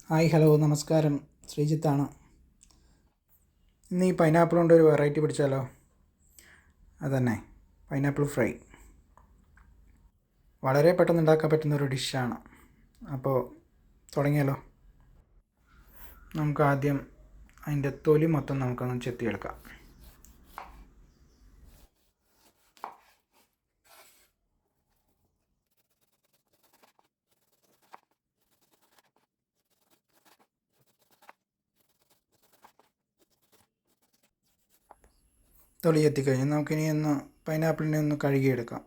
Hi hello നമസ്കാരം, ശ്രീജിത്താണ്. ഇന്ന് ഈ പൈനാപ്പിൾ കൊണ്ട് ഒരു വെറൈറ്റി പിടിച്ചാലോ? അതന്നെ, പൈനാപ്പിൾ ഫ്രൈ. വളരെ പെട്ടെന്ന് ഉണ്ടാക്കാൻ പറ്റുന്നൊരു ഡിഷാണ്. അപ്പോൾ തുടങ്ങിയാലോ? നമുക്ക് ആദ്യം അതിൻ്റെ തൊലി മൊത്തം നമുക്കൊന്ന് ചെത്തിയെടുക്കാം. തൊലി ചെത്തിക്കഴിഞ്ഞ് നമുക്കിനി പൈനാപ്പിളിനെ ഒന്ന് കഴുകിയെടുക്കാം.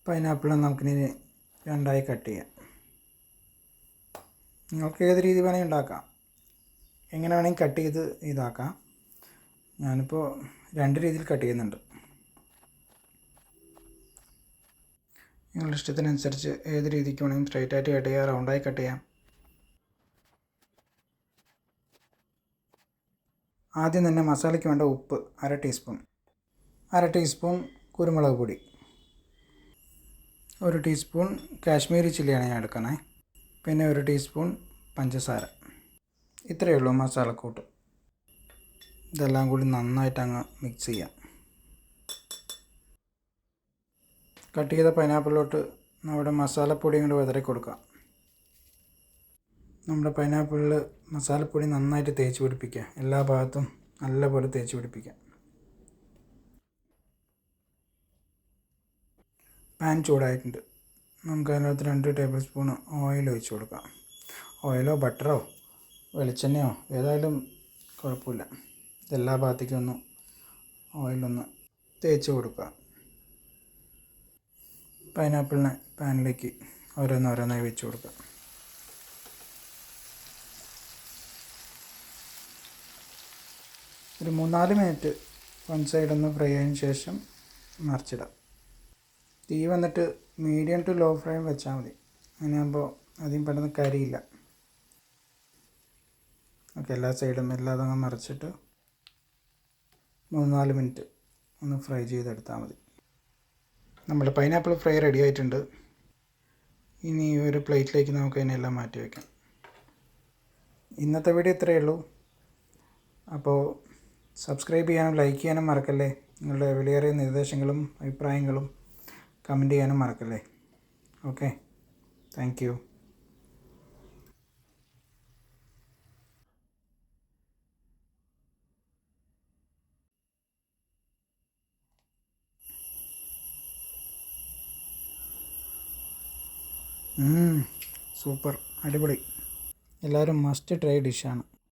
പൈനാപ്പിളിനെ നമുക്കിനി രണ്ടായി കട്ട് ചെയ്യാം. നിങ്ങൾക്ക് ഏത് രീതി വേണമെങ്കിൽ ഉണ്ടാക്കാം, എങ്ങനെ വേണമെങ്കിൽ കട്ട് ചെയ്ത് ഇതാക്കാം. ഞാനിപ്പോൾ രണ്ട് രീതിയിൽ കട്ട് ചെയ്യുന്നുണ്ട്. നിങ്ങളുടെ ഇഷ്ടത്തിനനുസരിച്ച് ഏത് രീതിക്ക് വേണമെങ്കിൽ സ്ട്രൈറ്റായിട്ട് കട്ട് ചെയ്യാം, റൗണ്ടായി കട്ട് ചെയ്യാം. ആദ്യം തന്നെ മസാലയ്ക്ക് വേണ്ട ഉപ്പ് അര ടീസ്പൂൺ കുരുമുളക് പൊടി, 1 ടീസ്പൂൺ കാശ്മീരി ചില്ലിയാണ് ഞാൻ എടുക്കണേ, പിന്നെ 1 ടീസ്പൂൺ പഞ്ചസാര. ഇത്രയേ ഉള്ളൂ മസാലക്കൂട്ട്. ഇതെല്ലാം കൂടി നന്നായിട്ട് അങ്ങ് മിക്സ് ചെയ്യാം. കട്ട് ചെയ്ത പൈനാപ്പിളിലോട്ട് നമ്മുടെ മസാലപ്പൊടി കൊണ്ട് വിതറി കൊടുക്കാം. നമ്മുടെ പൈനാപ്പിളിൽ മസാലപ്പൊടി നന്നായിട്ട് തേച്ച് പിടിപ്പിക്കുക, എല്ലാ ഭാഗത്തും നല്ലപോലെ തേച്ച് പിടിപ്പിക്കുക. പാൻ ചൂടായിട്ടുണ്ട്. നമുക്ക് അതിനകത്ത് 2 ടേബിൾ സ്പൂൺ ഓയിൽ ഒഴിച്ച് കൊടുക്കാം. ഓയിലോ ബട്ടറോ വെളിച്ചെണ്ണയോ ഏതായാലും കുഴപ്പമില്ല. ഇതെല്ലാ ഭാഗത്തേക്കും ഓയിലൊന്ന് തേച്ച് കൊടുക്കുക. പൈനാപ്പിളിനെ പാനിലേക്ക് ഓരോന്നോരോന്നായി വെച്ച് കൊടുക്കുക. ഒരു 3-4 മിനിറ്റ് വൺ സൈഡൊന്ന് ഫ്രൈ ആയതിനു ശേഷം മറിച്ചിടാം. തീ വന്നിട്ട് മീഡിയം ടു ലോ ഫ്ലെയിം വെച്ചാൽ മതി. അങ്ങനെയാകുമ്പോൾ അധികം പെട്ടെന്ന് കരിയില്ല. ഓക്കെ, എല്ലാ സൈഡും എല്ലാതും മറിച്ചിട്ട് 3-4 മിനിറ്റ് ഒന്ന് ഫ്രൈ ചെയ്തെടുത്താൽ മതി. നമ്മുടെ പൈനാപ്പിൾ ഫ്രൈ റെഡി ആയിട്ടുണ്ട്. ഇനി ഒരു പ്ലേറ്റിലേക്ക് നമുക്ക് അതിനെല്ലാം മാറ്റി വയ്ക്കാം. ഇന്നത്തെ വീഡിയോ ഇത്രയേ ഉള്ളൂ. അപ്പോൾ സബ്സ്ക്രൈബ് ചെയ്യാനും ലൈക്ക് ചെയ്യാനും മറക്കല്ലേ. നിങ്ങളുടെ വിലയേറിയ നിർദ്ദേശങ്ങളും അഭിപ്രായങ്ങളും കമൻറ്റ് ചെയ്യാനും മറക്കല്ലേ. Okay, thank you. സൂപ്പർ, അടിപൊളി. എല്ലാവരും മസ്റ്റ് ട്രൈ ഡിഷാണ്.